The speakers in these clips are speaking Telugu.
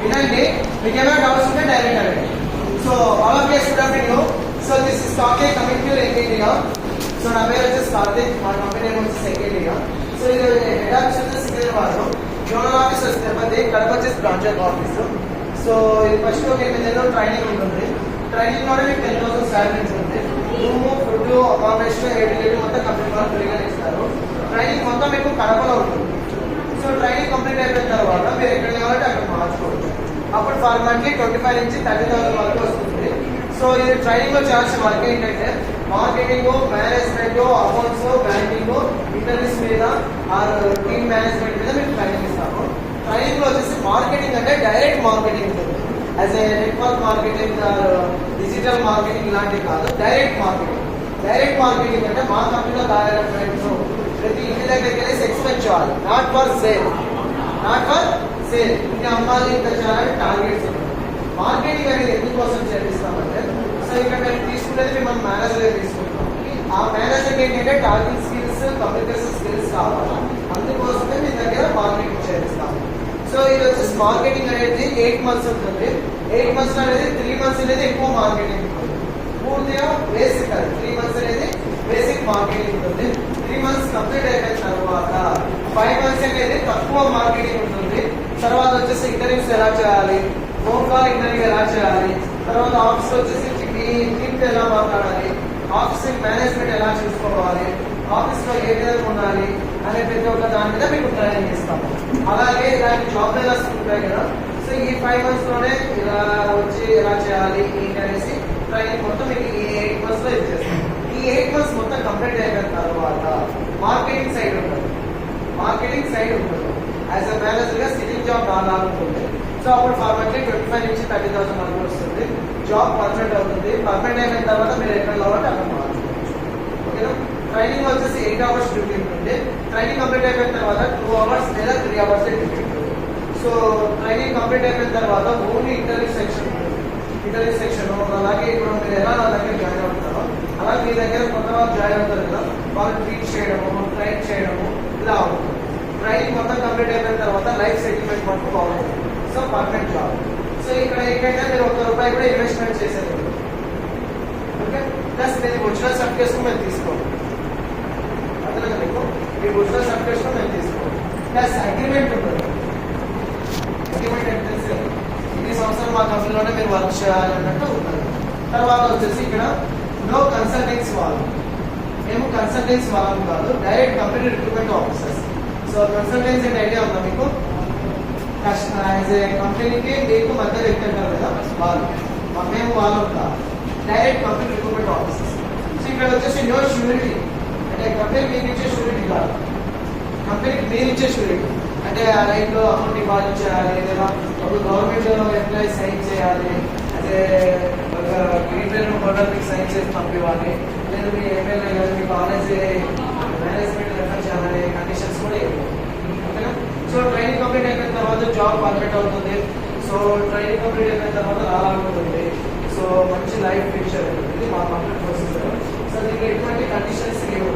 వినండి, మీకు ఏమైనా డౌట్స్ ఉంటే డైరెక్ట్ అడగండి. So all of you good afternoon. So this is Karthik coming to India. So నా పేరు వచ్చేసి కార్తిక్, మా కంపెనీ నేమ్ వచ్చేసి ఇండియా. సో ఇది హెడ్ ఆఫీస్ వచ్చేసి సికింద్రాబాద్, జోనల్ ఆఫీస్ వచ్చి తిరుపతి, కడప వచ్చేసి బ్రాంచ్ ఆఫీస్. సో ఇది ఫస్ట్ ఒక 8 నెలలు ట్రైనింగ్ ఉంటుంది. ట్రైనింగ్ లోనే మీకు 10,000 శాలరీ ఉంటుంది. రూము, ఫుడ్, అకామిడేషన్, ఏటీఎల్ మొత్తం కంపెనీ వాళ్ళు ఫ్రీగా ఇస్తారు. ట్రైనింగ్ మొత్తం మీకు కడపలో ఉంటుంది. సో ట్రైనింగ్ కంప్లీట్ అయిపోయిన తర్వాత మీరు ఎక్కడ కావాలంటే అక్కడ మార్చుకోవచ్చు. అప్పుడు ఫర్ మంత్లీ 25 నుంచి 30,000 వరకు వస్తుంది. సో ఇది ట్రైనింగ్ లో చేయాల్సిన వర్క్ ఏంటంటే marketing, management, accounts, banking, interviews మీద ఆర్ టీమ్ మేనేజ్మెంట్ మీద మీకు ట్రైనింగ్ ఇస్తాము. ట్రైనింగ్ లో వచ్చేసి మార్కెటింగ్ అంటే డైరెక్ట్ మార్కెటింగ్ ఉంటుంది. As a network marketing, digital marketing ఇలాంటివి కాదు, డైరెక్ట్ మార్కెటింగ్. డైరెక్ట్ మార్కెటింగ్ అంటే మా కంపెనీలో తయారైన ఫ్రెండ్స్ ప్రతి ఇంటి దగ్గరికి వెళ్ళి ఎక్స్పెక్ట్ చేయాలి. Not for sale, not for sale. ఇంకా అమ్మాలి ఇంత చేయాలని టార్గెట్స్ ఉంటాయి. మార్కెటింగ్ అనేది ఎందుకోసం చేపిస్తామంటే, సో ఇక్కడ మేము తీసుకునేది మిమ్మల్ని మేనేజర్ తీసుకుంటాం. ఆ మేనేజర్కి ఏంటంటే టార్గెట్ స్కిల్స్, కమ్యూనికేషన్ స్కిల్స్ కావాలి. అందుకోసమే మీ దగ్గర మార్కెటింగ్ చేపిస్తాము. సో ఇది వచ్చేసి మార్కెటింగ్ అనేది 8 months ఉంటుంది. 8 months అనేది 3 months అనేది ఎక్కువ మార్కెటింగ్ ఉంటుంది. పూర్తిగా బేసిక్ అది 3 months అనేది బేసిక్ మార్కెటింగ్ ఉంటుంది. 3 months కంప్లీట్ అయిపోయిన తర్వాత 5 months అనేది తక్కువ మార్కెటింగ్ ఉంటుంది. తర్వాత వచ్చేసి ఇంటర్వ్యూస్ ఎలా చేయాలి, ఫోన్ కాల్ ఇంటర్వ్యూ ఎలా చేయాలి, తర్వాత ఆఫీస్ వచ్చేసి మీ టీమ్ ఎలా మాట్లాడాలి, ఆఫీస్ మేనేజ్మెంట్ ఎలా చూసుకోవాలి, ఆఫీస్ లో ఏ విధంగా ఉండాలి అనే ప్రతి ఒక్క దాని మీద మీకు ట్రైనింగ్ ఇస్తాము. అలాగే ఇలాంటి జాబ్ లెవెల్స్ ఉంటాయి కదా, సో ఈ 5 months లోనే ఇలా వచ్చి ఎలా చేయాలి ఏంటి అనేసి ట్రైనింగ్ మొత్తం మీకు ఈ 8 months లో ఇచ్చేస్తాం. ఈ 8 months మొత్తం కంప్లీట్ అయిపోయిన తర్వాత మార్కెటింగ్ సైడ్ ఉంటుంది. మార్కెటింగ్ సైడ్ ఉంటుంది. యాజ్ అ మేనేజర్ గా సిట్టింగ్ జాబ్ రాలా ఉంటుంది. సో అప్పుడు ఫార్మేట్లీ 25 నుంచి 30,000 వరకు వస్తుంది. జాబ్ పర్మనెంట్ అవుతుంది. పర్మనెంట్ అయిపోయిన తర్వాత మీరు ఎక్కడ కావాలంటే అక్కడ మార్చుకోవచ్చు. ఓకేనా? ట్రైనింగ్ వచ్చేసి 8 hours డ్యూటీ ఉంటుంది. ట్రైనింగ్ కంప్లీట్ అయిపోయిన తర్వాత 2 hours లేదా 3 hours డ్యూటీ ఉంటుంది. సో ట్రైనింగ్ కంప్లీట్ అయిపోయిన తర్వాత ఓన్లీ ఇంటర్వ్యూ సెక్షన్ ఉంటుంది. ఇంటర్వ్యూ సెక్షన్ అలాగే ఇప్పుడు మీరు ఎలా నా దగ్గర జాయిన్ అవుతారో అలా మీ దగ్గర కొత్త వాళ్ళు జాయిన్ అవుతారు కదా, వాళ్ళు ట్రీట్ చేయడము, ట్రైన్ చేయడము ఇలా అవుతుంది. ట్రైనింగ్ మొత్తం కంప్లీట్ అయిపోయిన తర్వాత లైఫ్ సెటిల్మెంట్ మనకు బాగుంటుంది. So permanent job. సో ఇక్కడ ఏంటంటే మీరు ₹1 కూడా ఇన్వెస్ట్మెంట్ చేసేది. ఓకే, ప్లస్ మీరు ఒరిజినల్ సర్టిఫికేట్స్ మేము తీసుకోవాలి. అదే మీకు మీ ఒరిజినల్ సర్టిఫికేట్స్ మేము తీసుకోవాలి. ప్లస్ అగ్రిమెంట్ ఉంటుంది. అగ్రిమెంట్ అంటే ఇన్ని సంవత్సరాలు మా కంపెనీలోనే మీరు వర్క్ చేయాలి అన్నట్టు ఉంటుంది. తర్వాత వచ్చేసి ఇక్కడ నో కన్సల్టెన్సీ వాళ్ళు, మేము కన్సల్టెన్సీ వాళ్ళం కాదు, direct company recruitment officers. So consultancy అంటే ఐడియా ఉందా మీకు? యాజ్ ఏ కంపెనీకి మీకు మధ్య వ్యక్తి అంటారు కదా, వాళ్ళు. మేము వాళ్ళు కాదు, direct company recruitment officers. So ఇక్కడ వచ్చేసి నో షూరిటీ, అంటే కంపెనీ మీకు ఇచ్చే షూరిటీ కాదు, కంపెనీకి మీరు ఇచ్చే షూరిటీ. అంటే ఆ రైట్లో అమౌంట్ డిపాజిట్ చేయాలి, లేదా ఒక గవర్నమెంట్ ఎంప్లాయీ సైన్ చేయాలి, అదే ఒక గ్రీన్ హోటల్ మీకు సైన్ చేసి పంపివ్వాలి, లేదా మీ ఎమ్మెల్యే గారు మీ కాలేజ్ మేనేజ్మెంట్ రెఫర్ చేయాలి, కండిషన్స్ కూడా ఓకేనా. సో ట్రైనింగ్ కంప్లీట్ అయిపోయిన తర్వాత జాబ్ పర్మనెంట్ అవుతుంది. సో ట్రైనింగ్ కంప్లీట్ అయిపోయిన తర్వాత రావాలనుకుంటుంది. సో మంచి లైఫ్ ఫ్యూచర్ ఉంటుంది మా కంప్లీట్ ప్రొసీజర్. సో దీనికి ఎటువంటి కండిషన్స్ లేవు.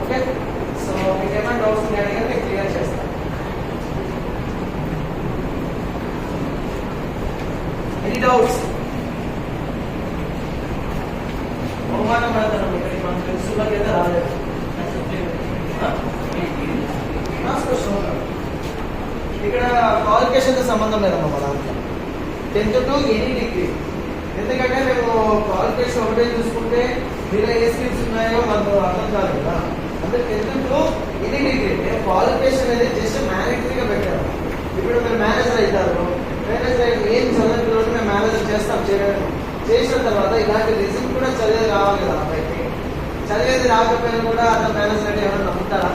ఓకే, సో మీకు ఏమైనా డౌట్స్ ఉన్నాయని కానీ నేను క్లియర్ చేస్తాను. Any doubts? బహుమానం పడతాను మన ఫ్రెండ్స్లోకి అయితే రాలేదు. ఇక్కడ క్వాలిఫికేషన్ తో సంబంధం లేదమ్మా మన దాంట్లో. 10th to any degree. ఎందుకంటే మేము క్వాలిఫికేషన్ ఒకటే చూసుకుంటే మీరు ఏ స్కిల్స్ ఉన్నాయో మనకు అర్థం కాదు కదా. అంటే 10th to ఎనీ డిగ్రీ. మేము క్వాలిఫికేషన్ అనేది జస్ట్ మ్యాండేటరీగా పెట్టాము. ఇప్పుడు మీరు మేనేజర్ అవుతారు, మేనేజర్ ఏం చదవకపోతే మేము మేనేజర్ చేస్తాం. చేసిన తర్వాత ఇలాంటి రిజల్ట్ కూడా చదివేది రావాలి కదా అబ్బాయికి. చదివేది రాకపోయినా కూడా అతను మేనేజర్ అంటే ఎవరైనా నమ్ముతారా?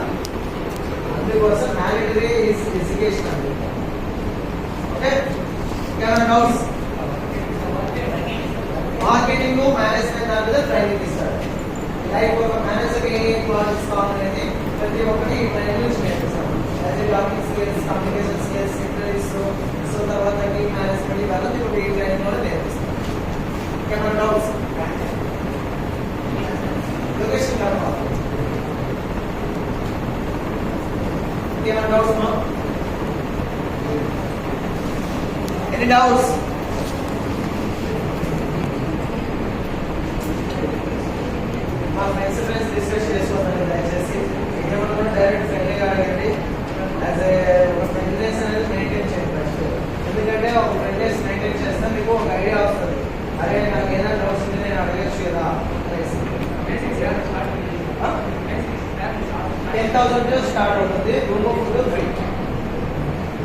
అందుకోసం మ్యాండేటరీ ఎడ్యుకేషన్ అండి. ఓకే, ఏమైనా డౌట్స్? మార్కెటింగ్, మేనేజ్మెంట్ దాని మీద ట్రైనింగ్ ఇస్తారు. లైక్ ఒక మేనేజర్ ఏ క్వాలిటీస్ కావాలనేది ప్రతి ఒక్కటి ఈ ట్రైనింగ్ నుంచి నేర్పిస్తాం. As a talking skills, communication skills, interviews, so తర్వాత టీమ్ మేనేజ్మెంట్ ఇవన్నీ ఇప్పుడు ఈ ట్రైనింగ్ కూడా నేర్పిస్తాం. ఏమైనా డౌట్స్? లొకేషన్ కావాలి. ఏమైనా డౌట్స్? Any doubts? మా ఫ్రెండ్స్ డిస్కస్ చేసుకోవాలి దయచేసి. ఏమన్నా కూడా డైరెక్ట్ ఫ్రెండ్లీగా అడగండి. యాజ్ ఒక ఫ్రెండ్లీనెస్ అనేది మెయింటైన్ చేయండి ఫస్ట్. ఎందుకంటే ఒక ఫ్రెండ్లీనెస్ మెయింటైన్ చేస్తే మీకు ఒక ఐడియా వస్తుంది. అరే నాకు ఏదైనా డౌట్స్ ఉంటే నేను అడగచ్చు కదా. 10,000 స్టార్ట్ అవుతుంది. Room food free.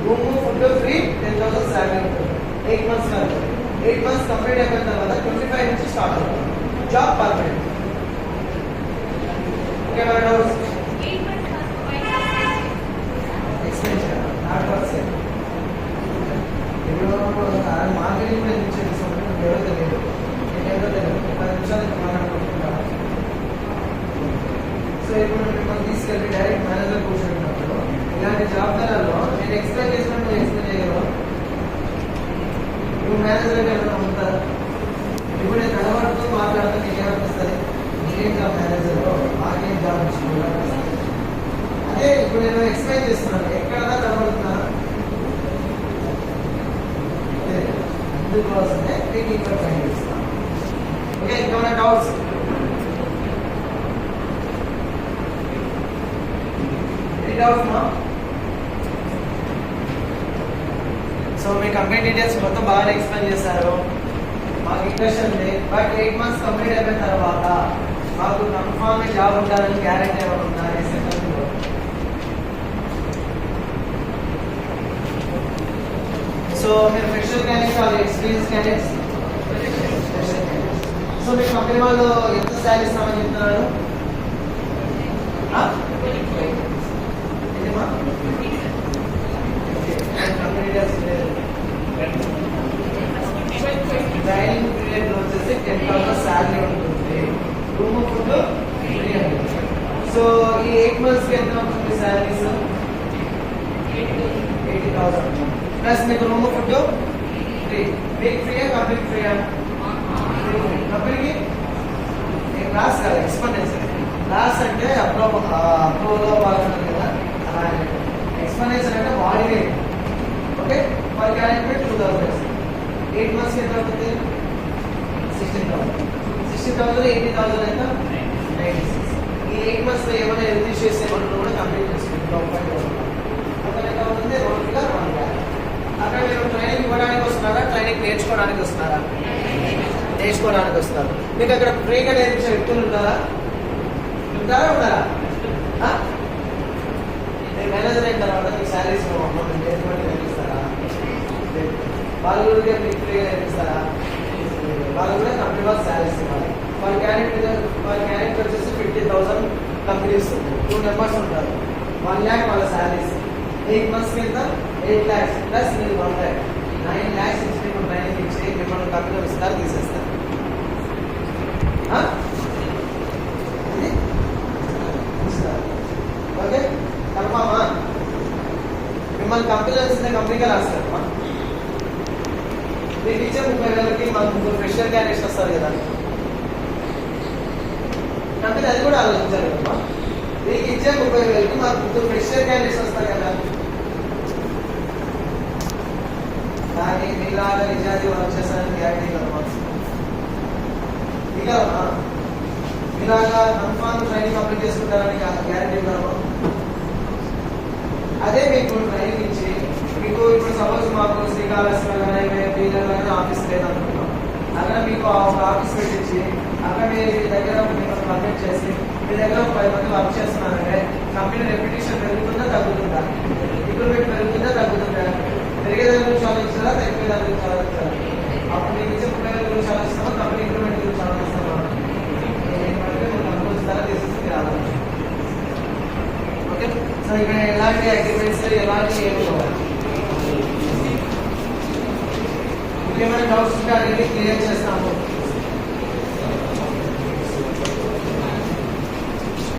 Room food free. 10,000 salary ఉంటుంది. 8 months కాదు. 8 months కంప్లీట్ అయిపోయిన తర్వాత 25 నుంచి స్టార్ట్ అవుతుంది. Job permanent. ఓకే మన doubts? Expansion not for sale. Marketing కూడా ఎందుకు చేస్తున్నాం ఎవరో తెలియదు. నేనేదో తెలియదు. 10 నిమిషాలు మాట్లాడుకుంటున్నాను. సో ఇప్పుడు మిమ్మల్ని తీసుకెళ్ళి డైరెక్ట్ మేనేజర్ కూర్చుంటున్నప్పుడు ఇలాంటి జాబ్ మేళల్లో నేను ఎక్స్ప్లెయిన్ చేసినట్టు నువ్వు ఎక్స్ప్లెయిన్ చేయగలవు. నువ్వు మేనేజర్ అంటే ఎవరైనా ఉంటారు. ఇప్పుడు నేను కనబడుతూ మాట్లాడుతూ నీకు ఏమనిపిస్తుంది? ఏం జాబ్ మేనేజర్ మాకేం జాబ్ వచ్చింది. అదే ఇప్పుడు నేను ఎక్స్ప్లెయిన్ చేస్తున్నాను. ఎక్కడన్నా కనబడుతున్నా అందుకోసమే మీకు ఇక్కడ ట్రైన్ చేస్తాను. ఓకే ఇంకేమైనా డౌట్స్? సో మీ కంపెనీ డీటెయిల్స్ మొత్తం బాగా ఎక్స్ప్లెయిన్ చేశారు. మాకు ఇంట్రెస్ట్ ఉంది. బట్ 8 months కంప్లీట్ అయిపోయిన తర్వాత మాకు కన్ఫామ్ జాబ్ ఉండాలని గ్యారెంటీ ఏమైనా ఉందా? సో మీరు ఫ్రెషర్ క్యాండిడేట్స్ కాదు, ఎక్స్పీరియన్స్ క్యాండిడేట్స్. సో మీ కంపెనీ వాళ్ళు ఎంత శాలరీ ఇస్తామని చెప్తున్నారు? ట్రైనింగ్ పీరియడ్ వచ్చేసి 10,000 శాలరీ ఉంటుంది. రూమ్ ఫుడ్ ఫ్రీ అండి. సో ఈ 8 months కి ఎంత ఉంటుంది శాలరీస్? 80,000 ప్లస్ మీకు రూమ్ ఫుడ్ ఫ్రీ. మీకు ఫ్రీయా కంపెనీ ఫ్రీయా? కంపెనీకి క్లాస్ కాదు, ఎక్స్పెండిచర్. క్లాస్ అంటే అప్రూవల్లో బాగుంటుంది కదా, అలా ఎక్స్పెండిచర్ అంటే వాడినే. Okay per candidate 2,000. 8 months ఎంత అవుతుంది? 16,000. 16,000 80,000 ఎంత? 96. ఈ 8 months లో ఏమైనా హెల్త్ ఇష్యూస్ ఏమన్నా కూడా కంప్లీట్ చేసుకుంటాం. అక్కడ ఎంత అవుతుంది? 1 lakh. అక్కడ మీరు ట్రైనింగ్ ఇవ్వడానికి వస్తున్నారా, ట్రైనింగ్ నేర్చుకోవడానికి వస్తున్నారా? నేర్చుకోవడానికి వస్తున్నారు. మీకు అక్కడ ఫ్రీగా నేర్పించే వ్యక్తులు ఉంటారా? ఉన్నారా? మీరు మేనేజర్ అయిన తర్వాత మీకు శాలరీస్ నేర్పిస్తారా? వాళ్ళు కూడా మీకు ఫ్రీగా నేర్పిస్తారా? వాళ్ళు కూడా కంపెనీ వాళ్ళు శాలరీస్ ఇవ్వాలి. వాళ్ళ క్యాండిడేట్ వచ్చేసి 50,000 కంపెనీ ఇస్తుంది. 2 members ఉంటారు. 1 lakh వాళ్ళ శాలరీస్. 8 months కింద 8 lakhs ప్లస్ మీరు 1 lakh 9 lakhs ఇచ్చి మీకు ట్రైనింగ్ ఇచ్చి మిమ్మల్ని కంపెనీలో ఇస్తారు, తీసేస్తారు. ఓకే కన్ఫామా? మిమ్మల్ని కంపెనీలో ఇస్తే కంపెనీగా రాస్తారమ్మా. మీకు ఇచ్చే 30,000కి మాకు ఫ్రెషర్ క్యాండిడేట్స్ వస్తారు కదా, కంపెనీ అది కూడా ఆలోచించాలి కదమ్మా. మీకు ఇచ్చే 30,000కి మాకు ఫ్రెషర్ క్యాండిడేట్స్ వస్తారు కదా. కానీ మీలాగా నిజాది వర్క్ చేస్తారని గ్యారంటీ కదమ్మా. ఇలాగా మీలాగా కన్ఫామ్ ట్రైనింగ్ కంప్లీట్ చేసుకుంటారని గ్యారంటీ కదమ్మా. అదే మీకు ట్రైనింగ్ ఇచ్చి మీకు ఇప్పుడు సపోజ్ మాకు శ్రీకాళహస్తిలో కానీ వీళ్ళలో కానీ ఆఫీస్ లేదనుకుంటాం. అక్కడ మీకు ఒక ఆఫీస్ పెట్టించి అక్కడ మీ దగ్గర మిమ్మల్ని కంప్లీట్ చేసి మీ దగ్గర 10 మంది వర్క్ చేస్తున్నారంటే కంపెనీ రెప్యుటేషన్ పెరుగుతుందా తగ్గుతుందా? ఇంప్రూవ్మెంట్ పెరుగుతుందా తగ్గుతుందా? పెరిగేదాని గురించి ఆలోచిస్తారా, తగ్గిపోయేదాని గురించి ఆలోచిస్తారా? అప్పుడు మీకు ఇచ్చే 30,000 గురించి ఆలోచిస్తామా, కంపెనీ ఇంప్రూవ్మెంట్ గురించి ఆలోచిస్తామా? అనుకుంటారా తీసేసి ఆలోచించాలి. ఓకే సో ఇక్కడ ఎలాంటి అగ్రిమెంట్స్ ఎలాంటి ఏమి కావాలి? ముఖ్యమైన డౌట్స్ ఉంటే అన్ని క్లియర్ చేస్తాము.